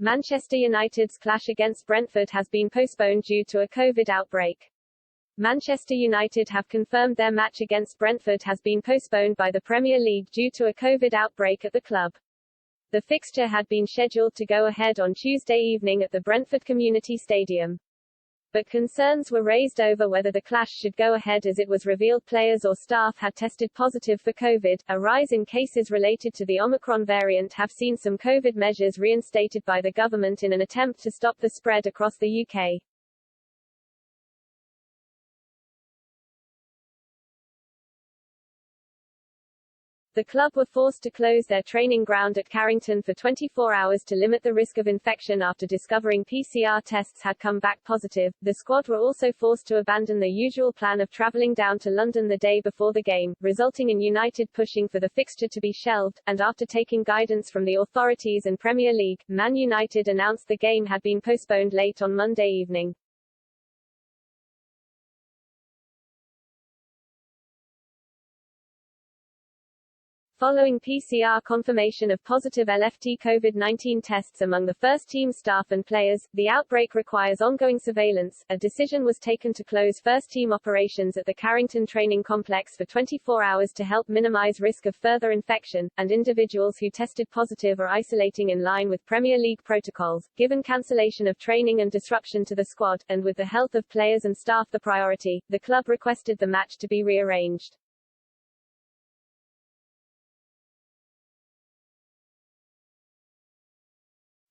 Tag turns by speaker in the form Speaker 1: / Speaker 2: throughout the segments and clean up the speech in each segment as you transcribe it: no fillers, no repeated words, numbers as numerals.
Speaker 1: Manchester United's clash against Brentford has been postponed due to a COVID outbreak. Manchester United have confirmed their match against Brentford has been postponed by the Premier League due to a COVID outbreak at the club. The fixture had been scheduled to go ahead on Tuesday evening at the Brentford Community Stadium. But concerns were raised over whether the clash should go ahead as it was revealed players or staff had tested positive for COVID. A rise in cases related to the Omicron variant have seen some COVID measures reinstated by the government in an attempt to stop the spread across the UK. The club were forced to close their training ground at Carrington for 24 hours to limit the risk of infection after discovering PCR tests had come back positive. The squad were also forced to abandon their usual plan of travelling down to London the day before the game, resulting in United pushing for the fixture to be shelved, and after taking guidance from the authorities and Premier League, Man United announced the game had been postponed late on Monday evening. Following PCR confirmation of positive LFT COVID-19 tests among the first-team staff and players, the outbreak requires ongoing surveillance. A decision was taken to close first-team operations at the Carrington Training Complex for 24 hours to help minimize risk of further infection, and individuals who tested positive are isolating in line with Premier League protocols. Given cancellation of training and disruption to the squad, and with the health of players and staff the priority, the club requested the match to be rearranged.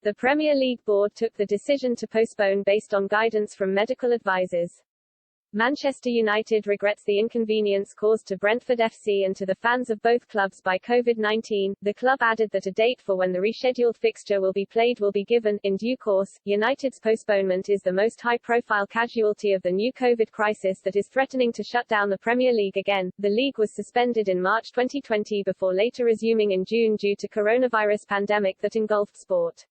Speaker 1: The Premier League board took the decision to postpone based on guidance from medical advisors. Manchester United regrets the inconvenience caused to Brentford FC and to the fans of both clubs by COVID-19. The club added that a date for when the rescheduled fixture will be played will be given, in due course. United's postponement is the most high-profile casualty of the new COVID crisis that is threatening to shut down the Premier League again. The league was suspended in March 2020 before later resuming in June due to coronavirus pandemic that engulfed sport.